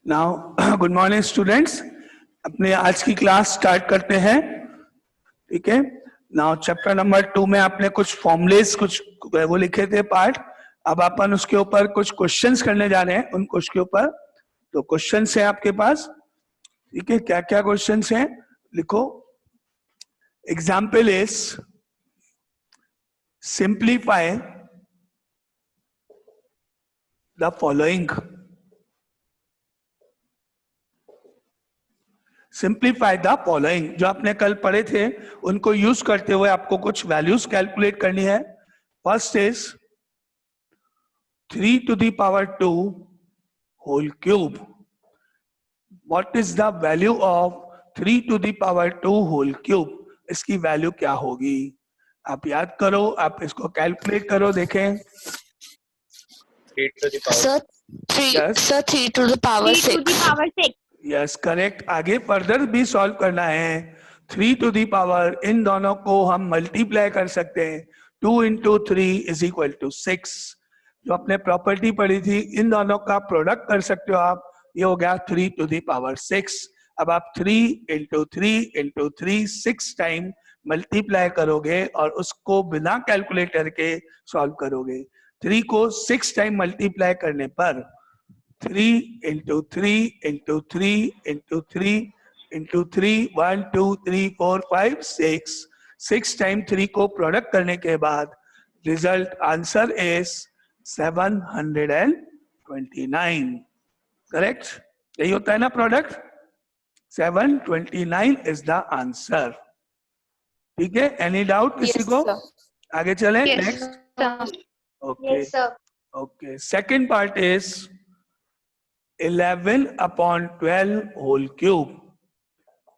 Now good morning students, अपने आज की क्लास स्टार्ट करते हैं. ठीक है. नाउ चैप्टर नंबर 2 में आपने कुछ फॉर्मुलेस कुछ वो लिखे थे पार्ट. अब अपन उसके ऊपर कुछ क्वेश्चंस करने जा रहे हैं. उन क्वेश्चन के ऊपर तो क्वेश्चंस है आपके पास. ठीक है. क्या क्या क्वेश्चंस हैं लिखो. Example is simplify the following. Simplify the following जो आपने कल पढ़े थे उनको यूज करते हुए आपको कुछ वैल्यूज कैलकुलेट करनी है. First is 3 to the power 2 whole cube. What is the value of 3 to the power 2 whole cube? इसकी वैल्यू क्या होगी? आप याद करो, आप इसको कैलकुलेट करो, देखें. 3 to the power. Sir, 3. Yes. Sir, 3 to the power 3 to 6. the power 6. Yes correct. आगे फर्दर भी सॉल्व करना है. 3 to the पावर इन दोनों को हम मल्टीप्लाई कर सकते हैं. 2 into 3 is equal to 6. जो आपने प्रॉपर्टी पढ़ी थी, इन दोनों का प्रोडक्ट कर सकते हो आप. ये हो गया 3 to the power 6. अब आप 3 into 3 into 3 6 टाइम मल्टीप्लाई करोगे और उसको बिना कैलकुलेटर के सॉल्व करोगे. 3 को 6 टाइम मल्टीप्लाई करने पर 3 into 3 into 3 into 3 into 3 1 2 3 4 5 6 6 time 3 को प्रोडक्ट करने के बाद रिजल्ट आंसर इज 729. करेक्ट. यही होता है ना प्रोडक्ट. 729 is the answer. ठीक है. एनी डाउट किसी Yes, को? sir. आगे चलें. Yes. Next sir. Okay. Yes, sir. Okay. Second part is 11 upon 12 whole cube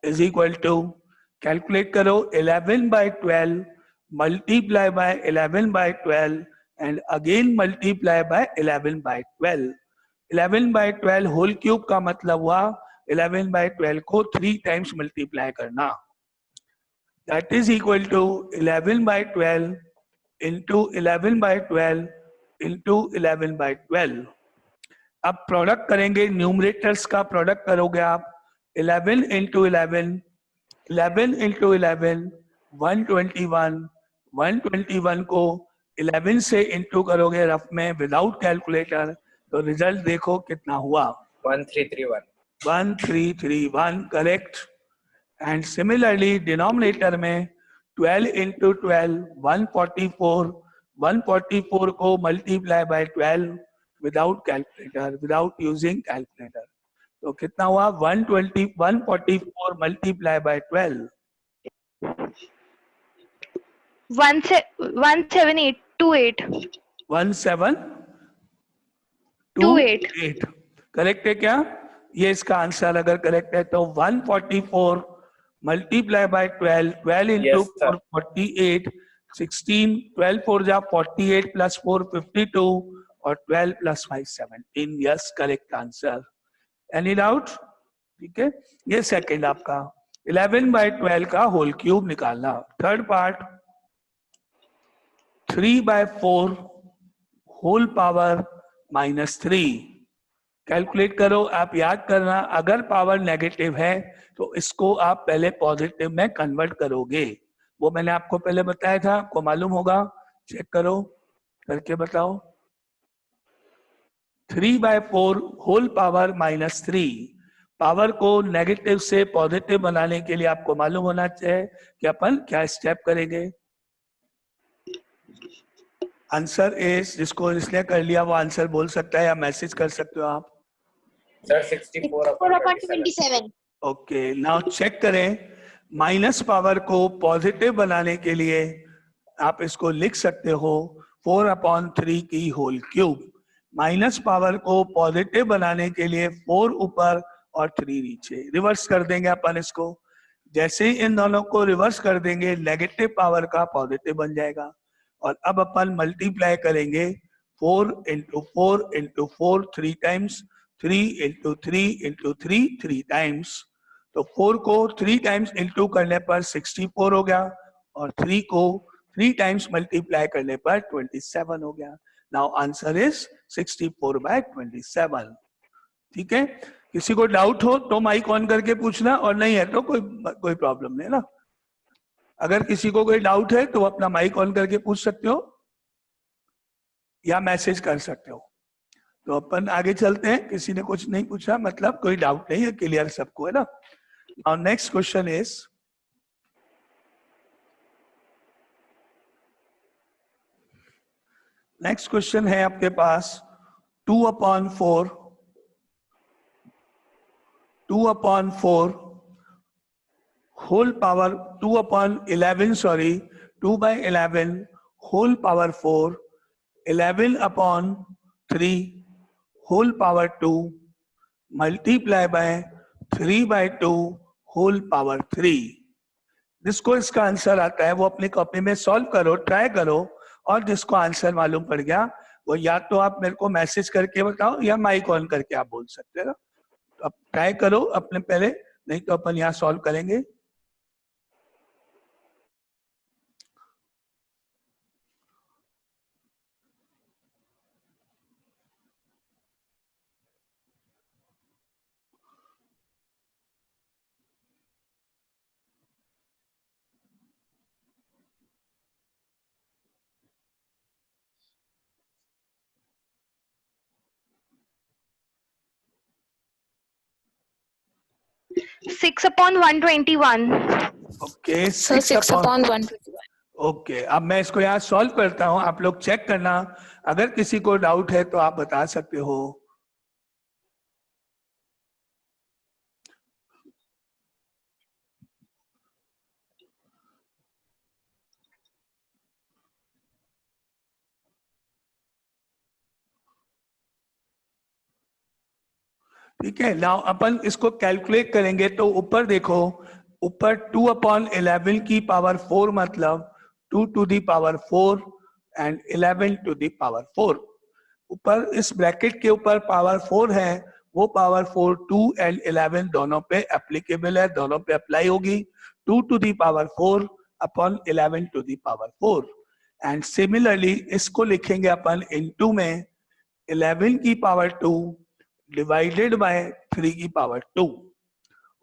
is equal to, calculate करो, 11 by 12 multiply by 11 by 12 and again multiply by 11 by 12. 11 by 12 whole cube का मतलब हुआ 11 by 12 को 3 times multiply करना. That is equal to 11 by 12 into 11 by 12 into 11 by 12. अब product करेंगे, numerators का product करोगे आप. 11 into 11, 11 into 11, 121. 121 को 11 से इंटू करोगे रफ में विदाउट कैलकुलेटर, तो रिजल्ट देखो कितना हुआ. 1331. 1331 करेक्ट. एंड सिमिलरली डिनोमिनेटर में 12 into 12, 144. 144 को multiply by 12 without calculator, without using calculator, तो कितना हुआ 144 मल्टीप्लाई बाय 12. 17828. 1728 करेक्ट है क्या? ये इसका आंसर अगर करेक्ट है तो 144 multiply by 12, 12 into Yes, sir. 48, 16, 12 4 जा 48 प्लस 4 52 और 12 plus 5 17. Yes correct answer. Any doubt? ठीक है, ये सेकंड आपका 11 बाय 12 का होल क्यूब निकालना. Third part 3 by 4 whole power -3. Calculate करो. आप याद करना, अगर पावर नेगेटिव है तो इसको आप पहले पॉजिटिव में कन्वर्ट करोगे. वो मैंने आपको पहले बताया था, आपको मालूम होगा, चेक करो करके बताओ. 3 by 4 होल पावर -3. पावर को नेगेटिव से पॉजिटिव बनाने के लिए आपको मालूम होना चाहिए कि अपन क्या स्टेप करेंगे. आंसर इज, जिसको इसने कर लिया वो आंसर बोल सकता है या मैसेज कर सकते हो आप. Sir, 64 upon 27. 27. Okay, now check करें. माइनस पावर को पॉजिटिव बनाने के लिए आप इसको लिख सकते हो 4/3 की होल क्यूब. माइनस पावर को पॉजिटिव बनाने के लिए 4 ऊपर और 3 नीचे. रिवर्स कर देंगे अपन इसको. जैसे ही इन दोनों को रिवर्स कर देंगे नेगेटिव पावर का पॉजिटिव बन जाएगा. और अब अपन मल्टीप्लाई करेंगे 4 into 4 into 4 3 times, 3 into 3 into 3 3 times. तो 4 को 3 टाइम्स इंटू करने पर 64 हो गया और 3 को 3 टाइम्स मल्टीप्लाई करने पर 27 हो गया. Now answer is 64 by 27. ठीक है, किसी को डाउट हो तो माइक ऑन करके पूछना, और नहीं है तो कोई प्रॉब्लम नहीं ना. अगर किसी को कोई डाउट है तो अपना माइक ऑन करके पूछ सकते हो या मैसेज कर सकते हो. तो अपन आगे चलते हैं. किसी ने कुछ नहीं पूछा मतलब कोई डाउट नहीं है, क्लियर सबको है ना. Now next question is, next question है आपके पास 2/4 whole power 2/11 sorry 2/11 whole power 4, 11/3 whole power 2 multiply by 3/2 whole power 3. जिसको इसका आंसर आता है वो अपनी कॉपी में सॉल्व करो, ट्राई करो, और जिसको आंसर मालूम पड़ गया वो या तो आप मेरे को मैसेज करके बताओ या माइक ऑन करके आप बोल सकते हो. अब ट्राई करो अपने पहले, नहीं तो अपन यहाँ सॉल्व करेंगे. Six upon 121. Okay, So 6 upon 121. Okay. अब मैं इसको यहाँ सॉल्व करता हूँ, आप लोग चेक करना. अगर किसी को डाउट है तो आप बता सकते हो. ठीक है। नाउ अपन इसको कैलकुलेट करेंगे तो ऊपर देखो, ऊपर 2/11 की पावर 4 मतलब 2 to the power 4 and 11 to the power 4। ऊपर इस ब्रैकेट के ऊपर पावर 4 है, वो पावर 4 2 एंड 11 दोनों पे एप्लीकेबल है, दोनों पे अप्लाई होगी। 2 to the power 4 upon 11 to the power 4। And similarly इसको लिखेंगे अपन इनटू में 11 की पावर 2 डिवाइडेड बाय 3 की पावर 2।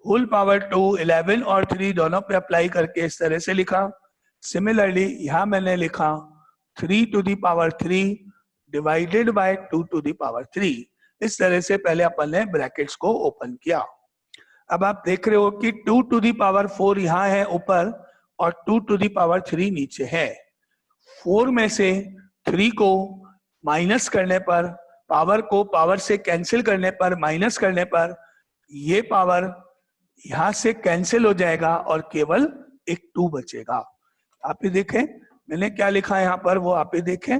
होल पावर 2 11 और 3 दोनों पे अप्लाई करके इस तरह से लिखा। सिमिलरली यहां मैंने लिखा 3 to the power 3 divided by 2 to the power 3। इस तरह से पहले अपन ने ब्रैकेट्स को ओपन किया। अब आप देख रहे हो कि 2 टू दी पावर 4 यहाँ है ऊपर और 2 टू दी पावर 3 नीचे है। 4 में से 3 को माइनस करने पर, पावर को पावर से कैंसिल करने पर, माइनस करने पर ये पावर यहां से कैंसिल हो जाएगा और केवल एक 2 बचेगा। आप ही देखें मैंने क्या लिखा है यहाँ पर, वो आप ही देखें।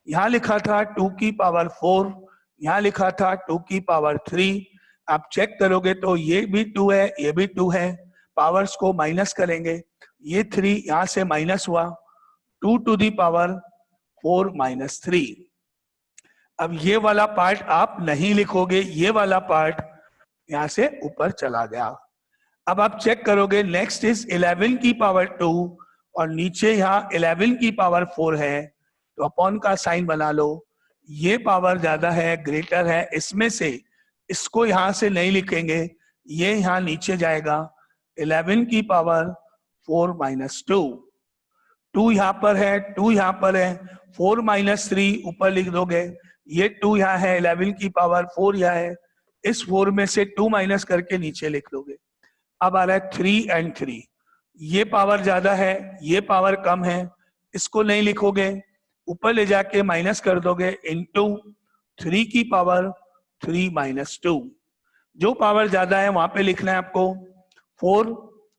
यहाँ लिखा था 2 की पावर 4, यहाँ लिखा था 2 की पावर 3। आप चेक करोगे तो ये भी 2 है, ये भी 2 है। पावर्स को माइनस करेंगे, ये 3 यहाँ से माइनस हुआ, 2 टू दी पावर 4 माइनस 3। अब ये वाला पार्ट आप नहीं लिखोगे, ये वाला पार्ट यहां से ऊपर चला गया। अब आप चेक करोगे, नेक्स्ट इज 11 की पावर 2 और नीचे यहाँ 11 की पावर 4 है, तो अपॉन का साइन बना लो। ये पावर ज्यादा है, ग्रेटर है, इसमें से इसको यहां से नहीं लिखेंगे, ये यहाँ नीचे जाएगा। 11 की पावर 4 माइनस 2, 2 यहाँ पर है, 2 यहाँ पर है, 4 माइनस 3 ऊपर लिख दोगे। ये 2 यहाँ है, 11 की पावर 4 यहाँ है, इस 4 में से 2 माइनस करके नीचे लिख दोगे। अब आ रहा है 3 एंड 3, ये पावर ज्यादा है, ये पावर कम है, इसको नहीं लिखोगे, ऊपर ले जाके माइनस कर दोगे इनटू 3 की पावर 3 माइनस 2। जो पावर ज्यादा है वहां पे लिखना है आपको 4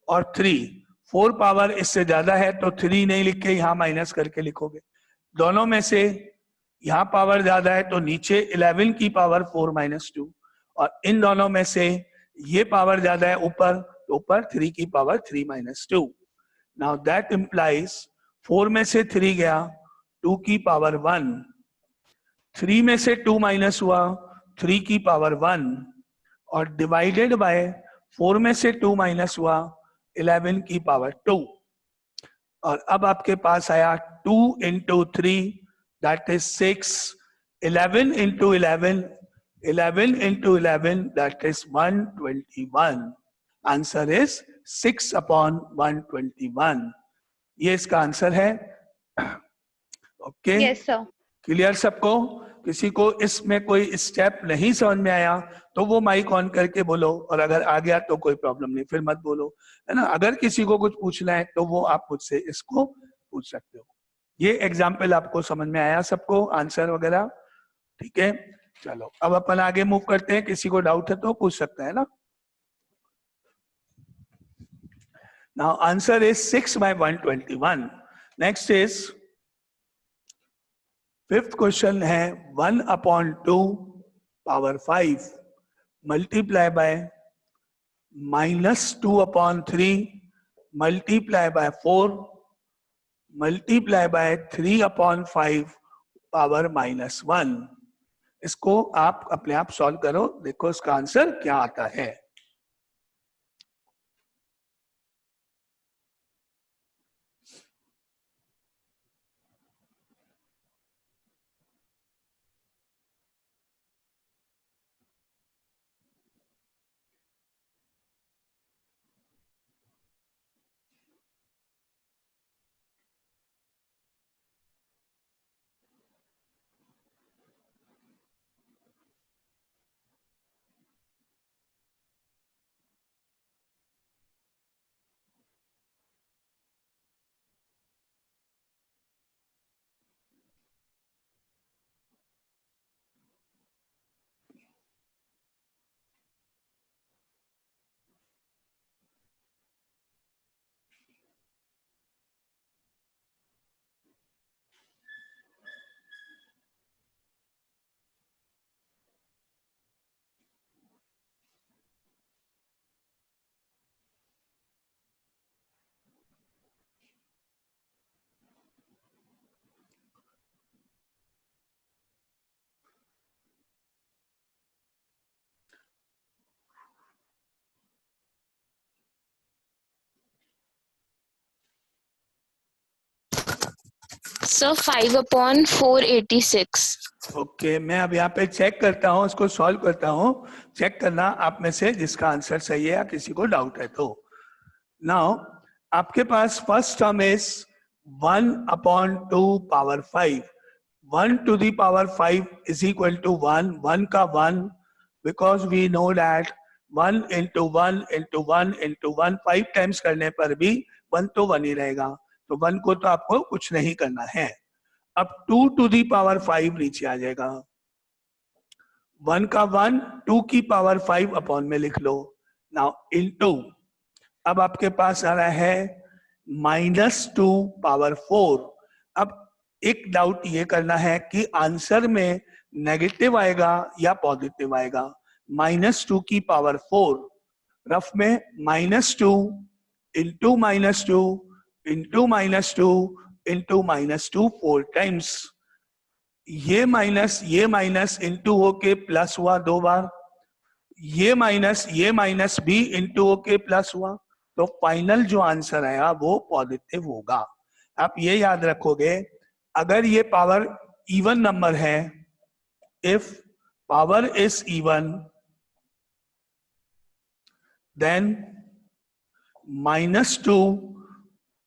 और 3। 4 पावर इससे ज्यादा है तो 3 नहीं लिख के यहाँ माइनस करके लिखोगे। दोनों में से यहाँ पावर ज्यादा है तो नीचे 11 की पावर 4 माइनस 2, और इन दोनों में से ये पावर ज्यादा है ऊपर, तो ऊपर 3 की power 3 minus 2। Now that implies 4 में से 3 गया, 2 की पावर 1, 3 में से 2 माइनस हुआ, 3 की पावर 1, और डिवाइडेड बाय 4 में से 2 माइनस हुआ, 11 की पावर 2। और अब आपके पास आया 2 into 3 that is 6, 11 into 11, 11 into 11 that is 121। Answer is 6/121। ये इसका आंसर है। Okay, Yes, sir. क्लियर सबको? किसी को इसमें कोई स्टेप नहीं समझ में आया तो वो माइक ऑन करके बोलो, और अगर आ गया तो कोई प्रॉब्लम नहीं, फिर मत बोलो, है ना। अगर किसी को कुछ पूछना है तो वो आप मुझसे इसको पूछ सकते हो। ये एग्जाम्पल आपको समझ में आया सबको, आंसर वगैरह? ठीक है, चलो अब अपन आगे मूव करते हैं। किसी को डाउट है तो पूछ सकते हैं ना। Now answer is 6/121। Next is fifth question है 1/2 power 5 multiply by -2/3 multiply by 4 multiply by 3/5 power -1। इसको आप अपने आप सॉल्व करो, देखो इसका आंसर क्या आता है। Sir, 5/486. ओके मैं अब यहाँ पे चेक करता हूँ, इसको सॉल्व करता हूँ। चेक करना आप में से जिसका आंसर सही है या किसी को डाउट है तो। नाउ आपके पास first term is 1/2 power 5। 1 to the power 5 is equal to 1, 1 का 1, because we know that 1 into 1 into 1 into 1 5 times करने पर भी 1 तो 1 ही रहेगा, तो 1 को तो आपको कुछ नहीं करना है। अब 2 to the power 5 नीचे आ जाएगा, 1 का 1, 2 की पावर 5 अपॉन में लिख लो। नाउ इनटू, अब आपके पास आ रहा है -2 पावर 4। अब एक डाउट ये करना है कि आंसर में नेगेटिव आएगा या पॉजिटिव आएगा। -2 की पावर 4 रफ में -2 इंटू -2 इंटू -2 इंटू -2 4 टाइम्स। ये माइनस इंटू होके प्लस हुआ 2 बार, ये माइनस भी इंटू होके प्लस हुआ, तो फाइनल जो आंसर आया वो पॉजिटिव होगा। आप ये याद रखोगे, अगर ये पावर इवन नंबर है, if power is even then -2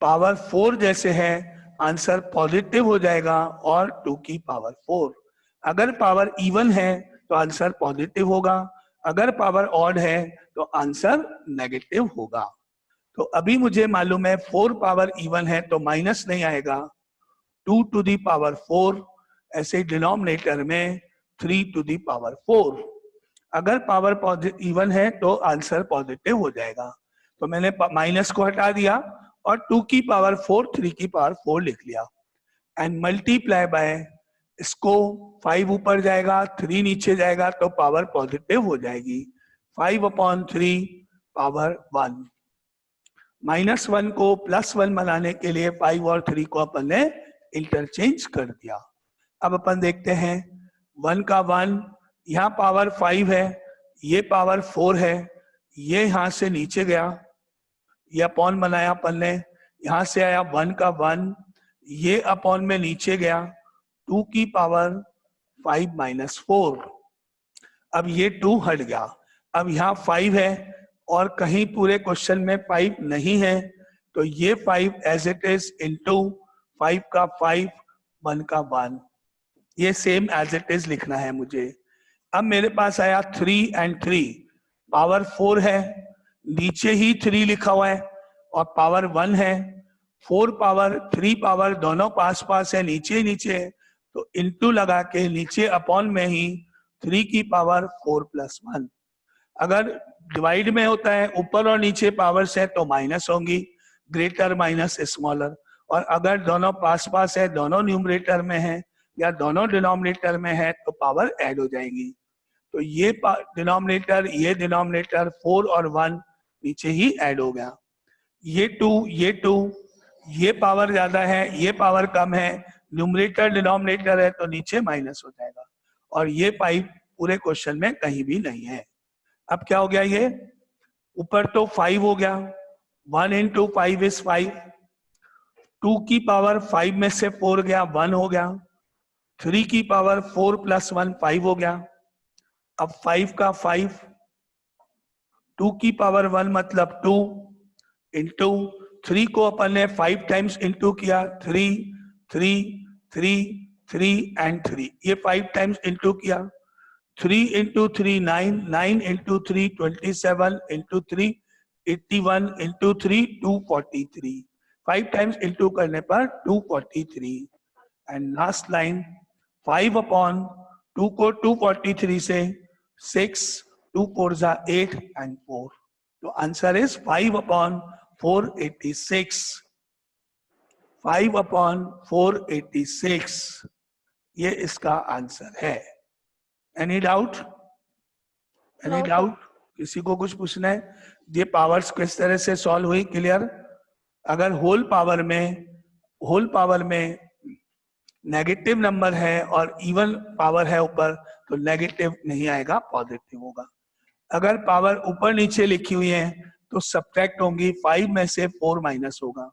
power 4 जैसे है आंसर पॉजिटिव हो जाएगा, और 2 की पावर 4। अगर पावर इवन है तो आंसर पॉजिटिव होगा, अगर पावर ऑड है तो आंसर नेगेटिव होगा। तो अभी मुझे मालूम है 4 पावर इवन है तो माइनस नहीं आएगा, 2 to the power 4, ऐसे डिनोमिनेटर में 3 to the power 4। अगर पावर इवन है तो आंसर पॉजिटिव हो जाएगा, तो मैंने माइनस को हटा दिया और 2 की पावर 4 3 की पावर 4 लिख लिया, एंड मल्टीप्लाई बाय, इसको 5 ऊपर जाएगा 3 नीचे जाएगा तो पावर पॉजिटिव हो जाएगी, 5/3 पावर 1। -1 को +1 बनाने के लिए 5 और 3 को अपन ने इंटरचेंज कर दिया। अब अपन देखते हैं 1 का 1, यहाँ पावर 5 है, ये पावर 4 है, ये यहाँ से नीचे गया, ये अपॉन बनाया अपन ने, यहाँ से आया 1 का 1, ये अपॉन में नीचे गया, 2 की पावर 5 - 4। अब ये 2 हट गया, अब यहाँ 5 है और कहीं पूरे क्वेश्चन में 5 नहीं है, तो ये 5 एज इट इज इंटू 5 का 5, 1 का 1, ये सेम एज इट इज लिखना है मुझे। अब मेरे पास आया 3 and 3, पावर 4 है, नीचे ही 3 लिखा हुआ है और पावर 1 है, 4 पावर 3 पावर दोनों पास पास है, नीचे ही नीचे है, तो इंटू लगा के नीचे अपॉन में ही 3 की पावर 4 + 1। अगर डिवाइड में होता है ऊपर और नीचे पावर्स है तो माइनस होंगी, ग्रेटर माइनस स्मॉलर, और अगर दोनों पास पास है, दोनों न्यूमरेटर में है या दोनों डिनोमिनेटर में है तो पावर ऐड हो जाएगी। तो ये डिनोमिनेटर 4 और 1 नीचे ही ऐड हो गया, ये 2 ये पावर ज्यादा है, ये पावर कम है, न्यूमरेटर डिनोमिनेटर है तो नीचे माइनस हो जाएगा, और ये 5 पूरे क्वेश्चन में कहीं भी नहीं है। अब क्या हो गया, ये ऊपर तो 5 हो गया, 1 into 5 is 5, 2 की पावर 5 में से 4 गया 1 हो गया, 3 की पावर 4 + 1 5 हो गया। अब 5 का 5, 2 की पावर 1 मतलब 2 इंटू 3 को अपन ने 5 टाइम्स इंटू किया, 3 3 3 3 एंड 3, ये 5 टाइम्स इंटू किया, 3 into 3 9, 9 into 3 27, into 3 81, into 3 243, 5 times into करने पर 243, एंड लास्ट लाइन 5/2 को 243 से 6, 2 4 8 and 4, तो आंसर इज 5/486, 5/486, ये इसका आंसर है। Any doubt? Any doubt? किसी को कुछ पूछना है? ये पावर्स किस तरह से सॉल्व हुई, क्लियर? अगर होल पावर में नेगेटिव नंबर है और इवन पावर है ऊपर, तो नेगेटिव नहीं आएगा, पॉजिटिव होगा। अगर पावर ऊपर नीचे लिखी हुई है तो सब्ट्रैक्ट होंगी, 5 में से 4 माइनस होगा,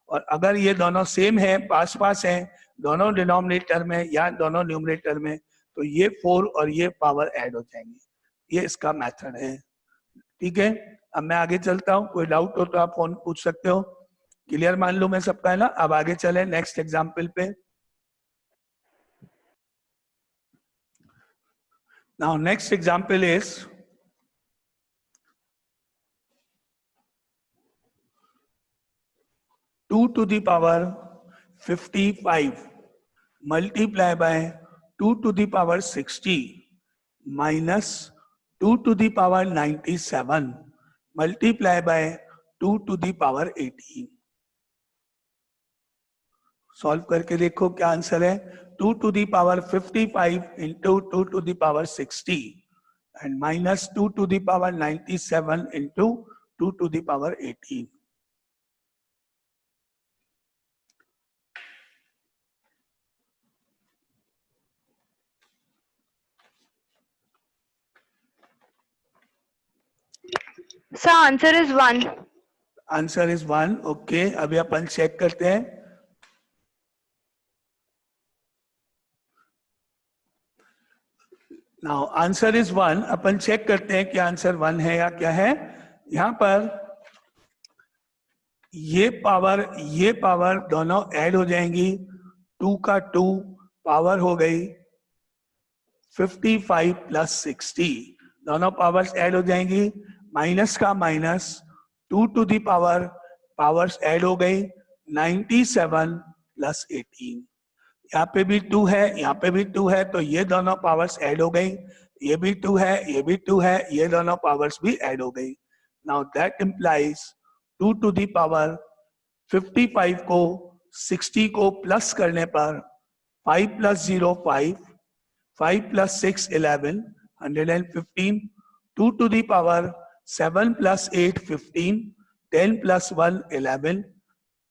और अगर ये दोनों सेम है, पास पास है, दोनों डिनोमिनेटर में या दोनों न्यूमरेटर में, तो ये 4 और ये पावर ऐड हो जाएंगे। ये इसका मेथड है। ठीक है, अब मैं आगे चलता हूँ, कोई डाउट हो तो आप फोन पूछ सकते हो। क्लियर मान लो मैं सबका, है ना। अब आगे चले नेक्स्ट एग्जाम्पल पे। Now next example is 2 to the power 55 multiply by 2 to the power 60 minus 2 to the power 97 multiply by 2 to the power 18। Solve करके देखो क्या आंसर है। 2 to the power 55 into 2 to the power 60 and minus 2 to the power 97 into 2 to the power 18। Sir, answer is 1. Answer is 1। Okay, अभी अपन check करते हैं। Now answer is 1। अपन check करते हैं कि आंसर 1 है या क्या है। यहां पर ये पावर दोनों ऐड हो जाएंगी। 2 का 2 पावर हो गई 55 प्लस 60, दोनों पावर्स ऐड हो जाएंगी। माइनस का minus 2 to the power, powers add हो गई 97 प्लस 18। यहाँ पे भी 2 है, यहाँ पे भी 2 है, तो ये दोनों पावर्स ऐड हो गई। ये भी 2 है, ये भी 2 है, ये दोनों पावर्स भी ऐड हो गई। Now that implies 2 to the power 55 को 60 को प्लस करने पर 5 plus 0 5, 5 plus 6 11, 115, 2 to the power 7 plus 8 15, 10 plus 1 11,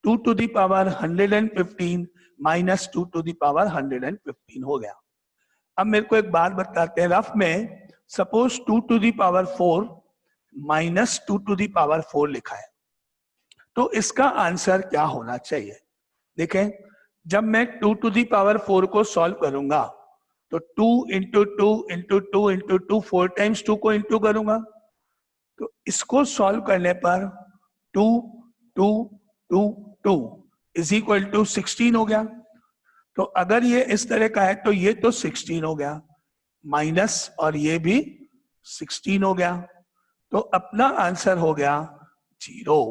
2 to the power 115 minus 2 to the power 115 हो गया। अब मेरे को एक बात बताते हैं, रफ में suppose 2 to the power 4 minus 2 to the power 4 लिखा है, तो इसका आंसर क्या होना चाहिए। देखें, जब मैं 2 to the power 4 को सॉल्व करूंगा तो 2 इंटू 2 इंटू 2 इंटू 2 4 टाइम्स 2 को इंटू करूंगा, तो इसको सॉल्व करने पर 2 2 2 2 इज इक्वल टू 16 हो गया। तो अगर ये इस तरह का है तो ये तो 16 हो गया, माइनस और ये भी 16 हो गया, तो अपना आंसर हो गया 0,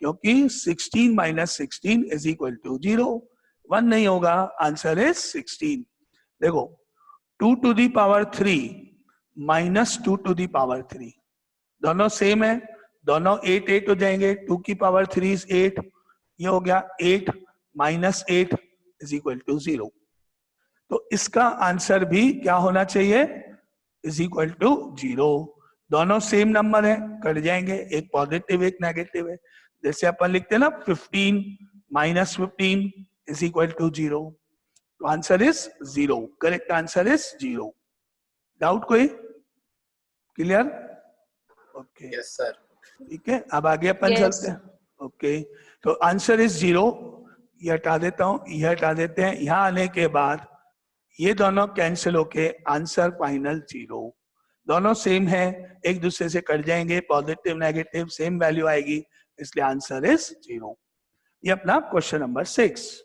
क्योंकि 16 माइनस 16 इज इक्वल टू 0। 1 नहीं होगा, आंसर इज 16। देखो 2 to the power 3 minus 2 to the power 3 दोनों सेम है, दोनों 8 8 हो जाएंगे। 2 की पावर 3 इज 8, ये हो गया 8 माइनस 8 इज इक्वल टू 0। तो इसका आंसर भी क्या होना चाहिए, इज इक्वल टू 0। दोनों सेम नंबर है, कट जाएंगे, एक पॉजिटिव एक नेगेटिव है। जैसे अपन लिखते हैं ना 15 माइनस 15 इज इक्वल टू 0, तो answer is 0। Correct answer is 0। Doubt कोई? क्लियर? Okay, Yes, sir. ठीक है, अब आगे अपन Yes. चलते हैं। ओके, तो आंसर इज 0। ये हटा देता हूं, ये हटा देते हैं। यहां आने के बाद ये दोनों कैंसिल होके आंसर फाइनल 0। दोनों सेम है, एक दूसरे से कट जाएंगे, पॉजिटिव नेगेटिव सेम वैल्यू आएगी, इसलिए आंसर इज 0। ये अपना क्वेश्चन नंबर 6।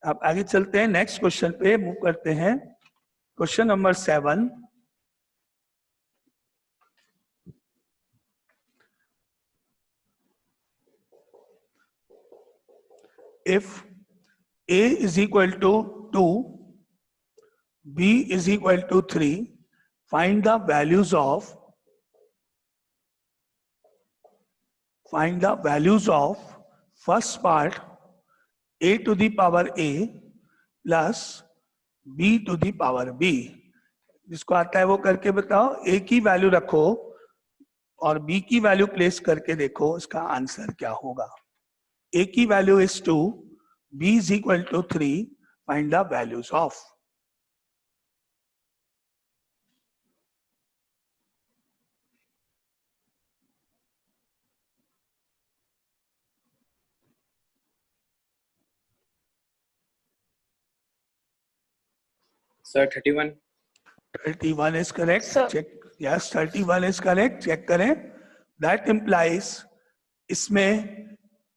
अब आगे चलते हैं, नेक्स्ट क्वेश्चन पे मूव करते हैं। Question number 7। If A is equal to 2, B is equal to 3, find the values of first part A to the power A plus B to the power B। जिसको आता है वो करके बताओ। A की वैल्यू रखो और B की वैल्यू प्लेस करके देखो इसका आंसर क्या होगा। A की value is 2, B is equal to 3, find the values of Sir, 31. 31 is correct. Sir. Check. Yes, 31 is correct. Check करें. That implies इसमें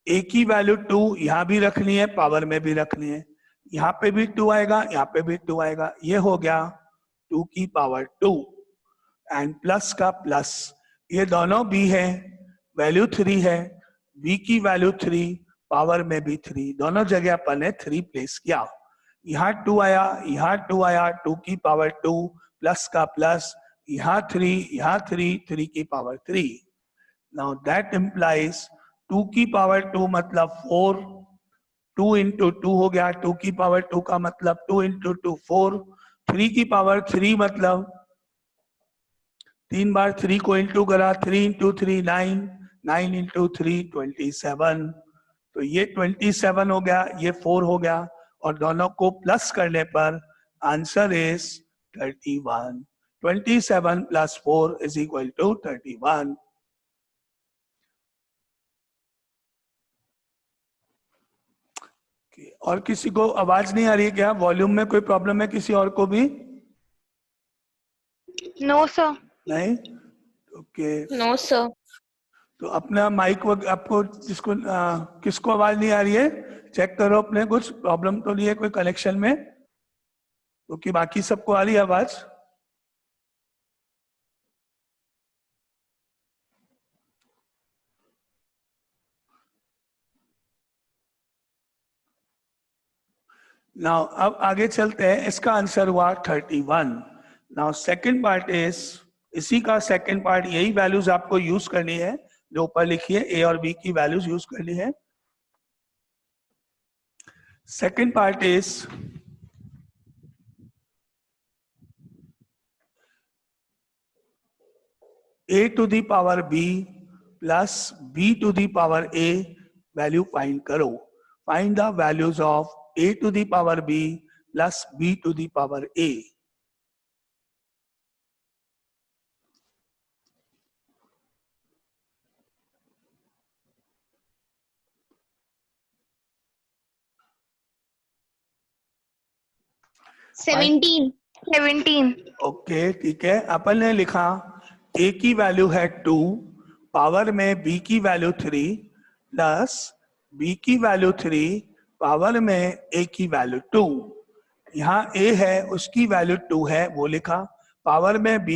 a की वैल्यू 2 यहाँ भी रखनी है, पावर में भी रखनी है. यहाँ पे भी 2 आएगा, यहाँ पे भी 2 आएगा. ये हो गया 2 की पावर 2 एंड प्लस का प्लस. ये दोनों b है, वैल्यू 3 है. b की वैल्यू 3, पावर में भी 3, दोनों जगह अपन ने 3 प्लेस किया. यहाँ 2 आया, यहाँ 2 आया, 2 की पावर 2 प्लस का प्लस. यहाँ 3, 3 की पावर 3. Now that implies 2 की पावर 2 मतलब 4, 2 into 2 हो गया. 2 की पावर 2 का मतलब 2 into 2 4. 3 की पावर 3 मतलब 3 बार 3 को इंटू करा. 3 into 3 9, 9 into 3 27. तो ये 27 हो गया, ये 4 हो गया, और दोनों को प्लस करने पर answer is 31. 27 plus 4 is equal to 31. और किसी को आवाज नहीं आ रही है क्या? वॉल्यूम में कोई प्रॉब्लम है किसी और को भी? No, sir. नहीं? ओके. No, sir. तो अपना माइक आपको जिसको किसको आवाज नहीं आ रही है, चेक करो अपने, कुछ प्रॉब्लम तो नहीं है कोई कनेक्शन में, क्योंकि बाकी सबको आ रही है आवाज. नाउ अब आगे चलते हैं. इसका आंसर हुआ 31. नाउ सेकंड पार्ट इज, इसी का सेकंड पार्ट, यही वैल्यूज आपको यूज करनी है जो ऊपर लिखी है, ए और बी की वैल्यूज यूज करनी है. Second part is a to the power b plus b to the power a value find करो. Find the values of a to the power b plus b to the power a. Seventeen. Okay, ठीक है. अपन ने लिखा a की value है 2, power में b की value 3 plus b की वैल्यू 3, पावर में a की वैल्यू 2. यहाँ a है, उसकी वैल्यू 2 है, वो लिखा. पावर में b,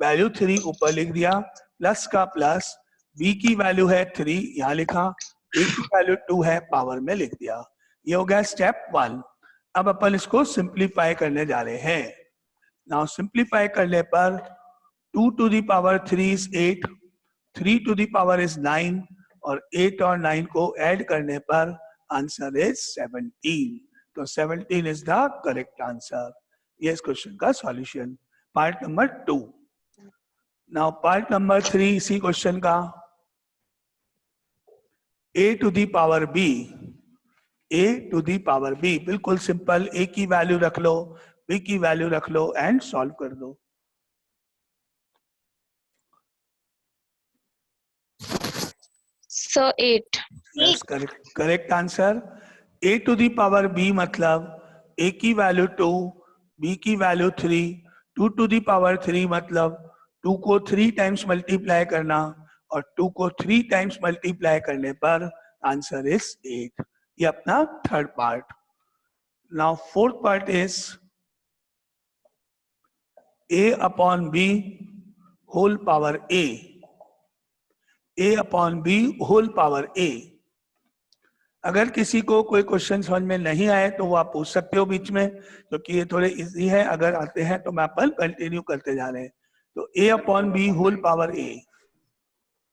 वैल्यू 3 ऊपर लिख दिया, प्लस का प्लस. b की वैल्यू है 3, यहाँ लिखा. a की वैल्यू 2 है, पावर में लिख दिया. ये हो गया स्टेप 1. अब अपन इसको सिंप्लीफाई करने जा रहे हैं. नाउ सिंप्लीफाई करने पर 2 to the power 3 is 8, 3 to the power is 9, और 8 और 9 को ऐड करने पर आंसर इज 17. तो 17 इज द करेक्ट आंसर. ये इस क्वेश्चन का solution, part number 2. Now part number 3 इसी क्वेश्चन का. a to the power b, a to the power b, बिल्कुल सिंपल. a की वैल्यू रख लो, b की वैल्यू रख लो एंड सॉल्व कर दो. Sir, 8. Yes, correct answer. a to the power b मतलब a की वैल्यू 2, b की वैल्यू 3, 2 to the power 3 मतलब 2 को 3 टाइम्स मल्टीप्लाई करना, और 2 को 3 टाइम्स मल्टीप्लाई करने पर आंसर इज 8. ये अपना third part. Now fourth part is a upon b whole power a. a upon b whole power a. अगर किसी को कोई क्वेश्चन समझ में नहीं आए तो वो आप पूछ सकते हो बीच में, क्योंकि ये थोड़े इजी है. अगर आते हैं तो मैं अपन कंटिन्यू करते जा रहे हैं. तो a upon b whole power a.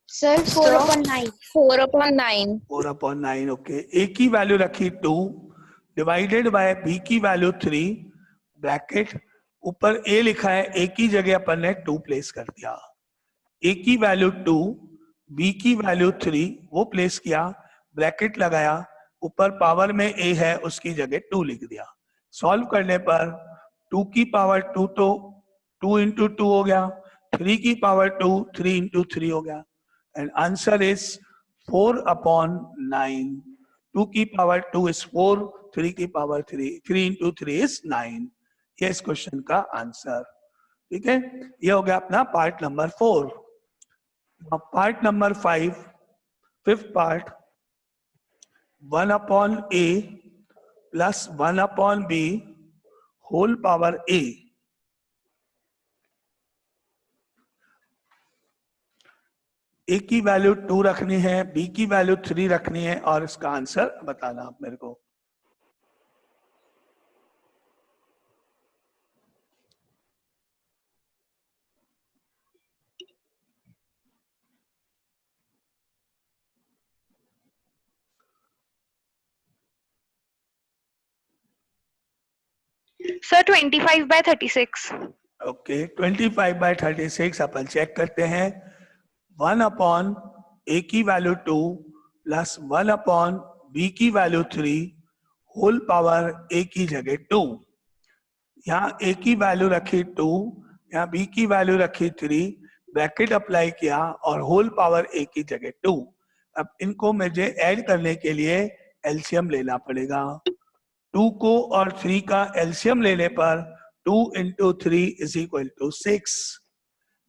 Sir, 4/9. 4/9. 4/9. Okay. a की वैल्यू रखी 2, डिवाइडेड बाय b की वैल्यू 3, ब्रैकेट ऊपर a लिखा है, a की जगह अपन ने 2 प्लेस कर दिया. a की वैल्यू 2, b की वैल्यू 3, वो प्लेस किया, ब्रैकेट लगाया, ऊपर पावर में a है, उसकी जगह 2 लिख दिया. सॉल्व करने पर 2 की पावर 2 तो 2 into 2 हो गया, 3 की पावर 2 3 into 3 हो गया, एंड आंसर इज 4/9. 2 की पावर 2 is 4, 3 की पावर 3, 3 into 3 is 9. ये इस क्वेश्चन का आंसर। ठीक है, ये हो गया अपना part number 4। Part number 5, fifth part, 1/a plus 1/b whole power a। a की वैल्यू 2 रखनी है, b की वैल्यू 3 रखनी है और इसका आंसर बताना आप मेरे को। सर 25/36। ओके, 25/36 अपन चेक करते हैं। 1/a की वैल्यू 2 प्लस 1/b की वैल्यू 3 होल पावर a की जगह 2। यहाँ a की वैल्यू रखी 2, यहाँ b की वैल्यू रखी 3, ब्रैकेट अप्लाई किया और होल पावर a की जगह 2। अब इनको मुझे ऐड करने के लिए एलसीएम लेना पड़ेगा। 2 को और 3 का एलसीएम लेने पर 2 इंटू 3 इज इक्वल टू 6।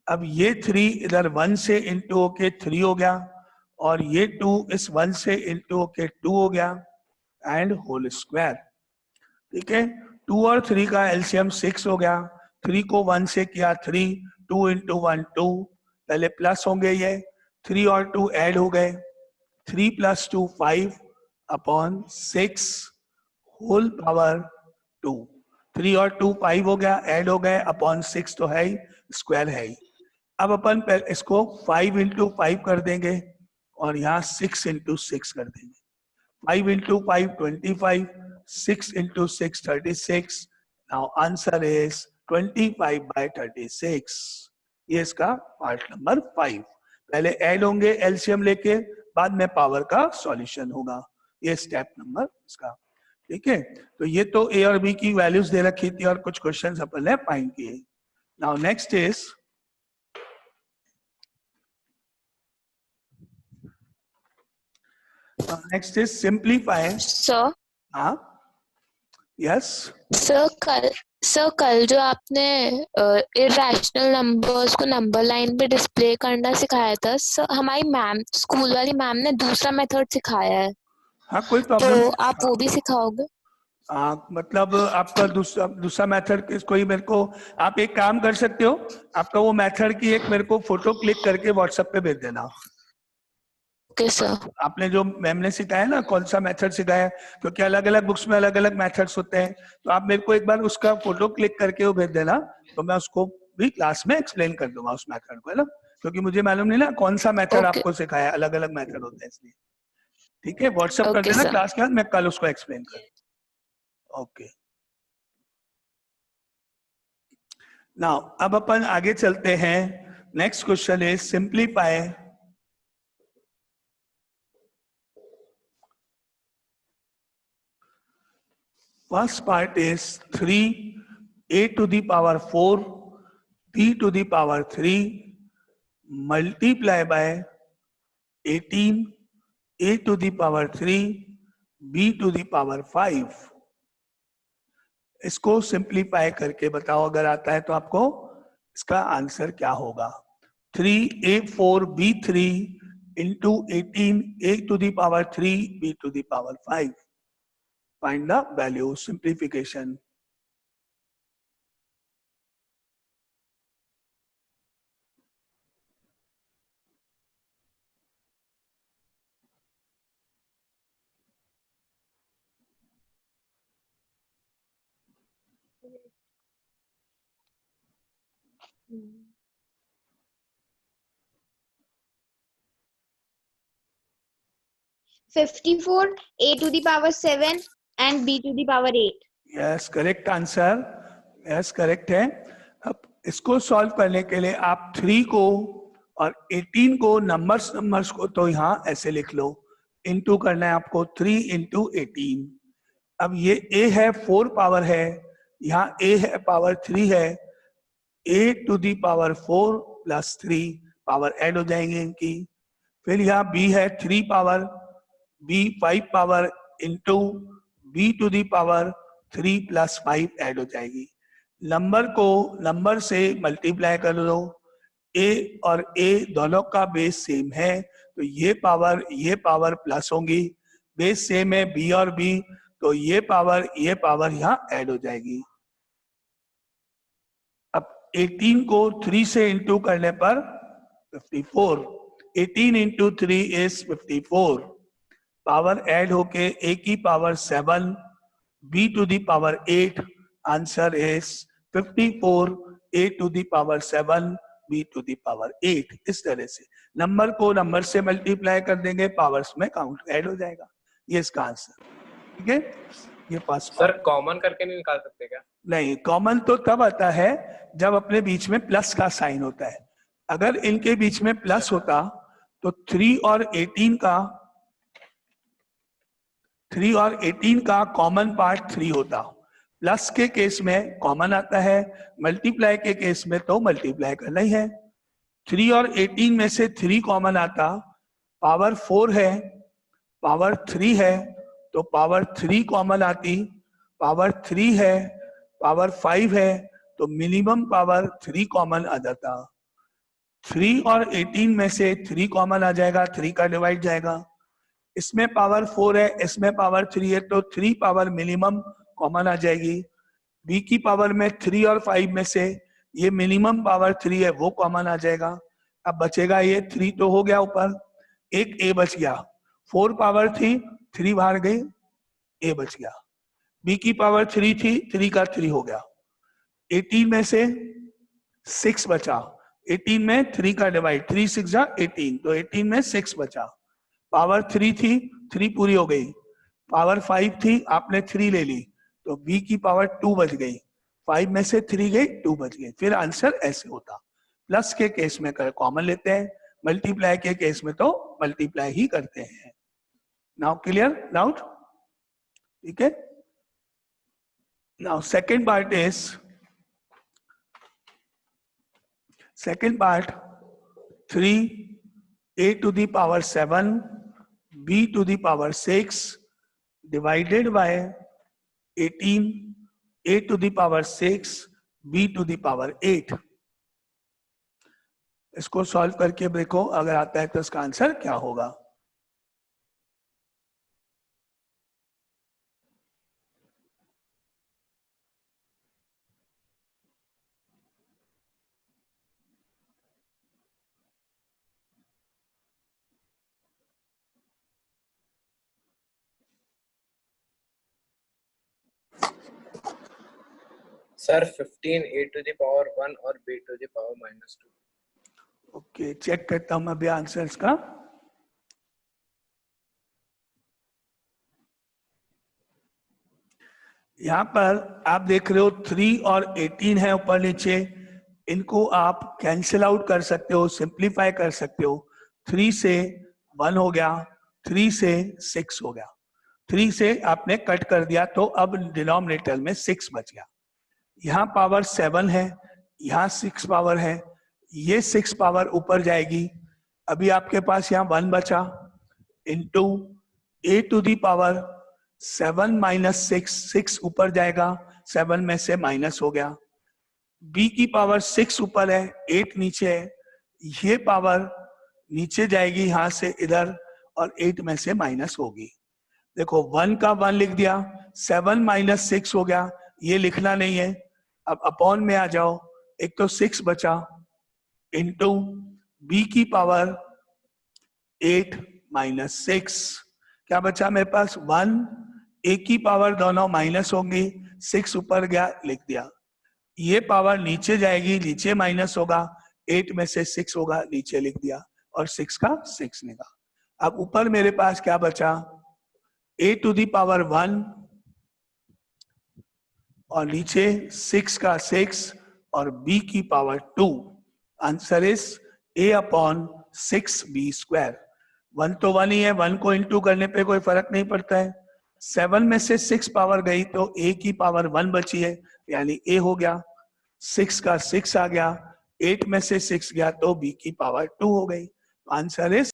अब ये 3 इधर 1 से इंटू होके 3 हो गया और ये 2 इस 1 से इंटू होके 2 हो गया एंड होल स्क्वायर। ठीक है, 2 और 3 का एलसीएम 6 हो गया। 3 को 1 से किया 3, 2 इंटू 1 2, पहले प्लस होंगे ये, 3 और 2 ऐड हो गए, 3 प्लस 2 5 अपॉन 6 होल पावर 2। 3 और 2 5 हो गया, ऐड हो गए, अपॉन 6 तो है ही, स्क्वायर है ही। अब अपन इसको 5 इंटू 5 कर देंगे और यहाँ 6 इंटू 6 कर देंगे। 5 into 5 25, 6 into 6 36। Now answer is 25/36। ये इसका पार्ट नंबर 5। पहले ऐड होंगे एलसीएम लेके, बाद में पावर का सॉल्यूशन होगा। ये स्टेप नंबर इसका। ठीक है, तो ये तो ए और बी की वैल्यूज दे रखी थी और कुछ क्वेश्चंस अपन ने फाइंड किए। Now next is simplify. Sir हाँ, यस, कल जो आपने इरेशनल नंबर्स को नंबर लाइन पे डिस्प्ले करना सिखाया था सर, हमारी मैम, स्कूल वाली मैम ने दूसरा मेथड सिखाया है, हाँ कोई प्रॉब्लम तो नहीं। आप वो भी सिखाओगे? मतलब आपका दूसरा मेथड कोई मेरे को, आप एक काम कर सकते हो, आपका वो मेथड की एक मेरे को फोटो क्लिक करके व्हाट्सएप पे भेज देना। Okay sir. आपने जो मैम ने सिखाया ना, कौन सा मेथड सिखाया, क्योंकि अलग अलग बुक्स में अलग अलग मेथड्स होते हैं, तो आप मेरे को एक बार उसका फोटो क्लिक करके वो भेज देना, तो मैं उसको भी क्लास में एक्सप्लेन कर दूंगा उस मेथड को, है ना, क्योंकि मुझे मालूम नहीं ना कौन सा मेथड ओके आपको सिखाया, अलग अलग मेथड होते हैं इसलिए। ठीक है, व्हाट्सएप कर ओके देना सर। क्लास के बाद, मैं कल उसको एक्सप्लेन कर। ओके, नाउ अब अपन आगे चलते हैं। Next question is simplify. First part is 3a to the power 4 b to the power 3 multiply by 18 a to the power 3 b to the power 5। इसको सिंप्लीफाई करके बताओ, अगर आता है तो आपको इसका आंसर क्या होगा। 3a4b3 into 18 a to the power 3 b to the power 5। Find the value, simplification. $54 a to the power 7 and b to the power 8। Yes, correct answer, yes correct है। अब इसको सॉल्व करने के लिए आप 3 को और 18 को नंबर्स को तो यहाँ ऐसे लिख लो, इनटू करना है आपको, 3 इंटू 18। अब ये a है, 4 पावर है, यहाँ a है पावर 3 है, a to the power 4 plus 3 power add हो जाएंगे इनकी। फिर यहाँ b है 3 power, b 5 power into b to the power 3 plus 5 add हो जाएगी। नंबर को नंबर से मल्टीप्लाई कर दो, a और a दोनों का बेस सेम है, तो ये पावर प्लस होंगी, बेस सेम है b और b, तो ये पावर यहाँ ऐड हो जाएगी। अब 18 को 3 से इंटू करने पर 54, 18 इंटू 3 इज 54, पावर ऐड होके a की power 7, b to the power 8, answer is 54, a to the power 7, b to the power 8। इस तरह से नंबर को नंबर से मल्टीप्लाई कर देंगे, पावर्स में काउंट ऐड हो जाएगा, ये इसका आंसर। ठीक है, ये पास। सर कॉमन करके नहीं निकाल सकते क्या? नहीं, कॉमन तो तब आता है जब अपने बीच में प्लस का साइन होता है। अगर इनके बीच में प्लस होता तो 3 और 18 का कॉमन पार्ट 3 होता। प्लस के केस में कॉमन आता है, मल्टीप्लाई के केस में तो मल्टीप्लाई करना ही है। 3 और 18 में से 3 कॉमन आता, पावर 4 है, पावर 3 है, तो पावर 3 कॉमन आती, पावर 3 है, पावर 5 है, तो मिनिमम पावर 3 कॉमन आ जाता। 3 और 18 में से 3 कॉमन आ जाएगा, 3 का डिवाइड जाएगा। इसमें पावर 4 है, इसमें पावर 3 है, तो 3 पावर मिनिमम कॉमन आ जाएगी। b की पावर में 3 और 5 में से ये मिनिमम पावर 3 है, वो कॉमन आ जाएगा। अब बचेगा ये 3 तो हो गया ऊपर, एक a बच गया। 4 पावर थी, 3 बाहर गई, a बच गया। b की पावर 3 थी, 3 का 3 हो गया। 18 में से 6 बचा, 18 में 3 का डिवाइड, 3 6 जा 18, तो 18 में 6 बचा। पावर 3 थी, 3 पूरी हो गई। पावर 5 थी, आपने 3 ले ली, तो b की पावर 2 बच गई। 5 में से 3 गई, 2 बच गई। फिर आंसर ऐसे होता। प्लस के केस में कॉमन लेते हैं, मल्टीप्लाई के केस में तो मल्टीप्लाई ही करते हैं। Now clear doubt? ठीक है। Now second part 3 a to the power 7 b to the power 6 divided by 18 a to the power 6 b to the power 8। इसको सॉल्व करके देखो, अगर आता है तो इसका आंसर क्या होगा। Sir 15 a to the power 1 और b to the power -2। Okay, check करता हूं मैं अभी आंसर्स का। यहां पर आप देख रहे हो 3 और 18 है ऊपर नीचे, इनको आप कैंसिल आउट कर सकते हो, सिंप्लीफाई कर सकते हो। 3 से 1 हो गया, 3 से 6 हो गया, 3 से आपने कट कर दिया, तो अब डिनोमिनेटर में 6 बच गया। यहाँ पावर 7 है, यहाँ 6 पावर है, ये 6 पावर ऊपर जाएगी। अभी आपके पास यहाँ 1 बचा, into a to the power 7 minus 6 ऊपर जाएगा, 7 में से माइनस हो गया। b की पावर 6 ऊपर है, 8 नीचे है, ये पावर नीचे जाएगी यहाँ से इधर, और 8 में से माइनस होगी। देखो 1 का 1 लिख दिया, 7 माइनस 6 हो गया, ये लिखना नहीं है। अब अपॉन में आ जाओ, एक तो 6 बचा, इंटू b की पावर 8 माइनस 6, क्या बचा मेरे पास 1, a की पावर दोनों माइनस होंगी, 6 ऊपर गया, लिख दिया। ये पावर नीचे जाएगी, नीचे माइनस होगा, 8 में से 6 होगा, नीचे लिख दिया, और 6 का 6 निकाला। अब ऊपर मेरे पास क्या बचा, a टू दी पावर 1 और नीचे 6 का 6 और b की power 2। Answer is a upon 6b square. 1 तो 1 ही है, 1 को इंटू करने पे कोई फर्क नहीं पड़ता है। 7 में से 6 पावर गई तो a की पावर 1 बची है, यानी a हो गया। 6 का 6 आ गया, 8 में से 6 गया तो b की पावर 2 हो गई। Answer is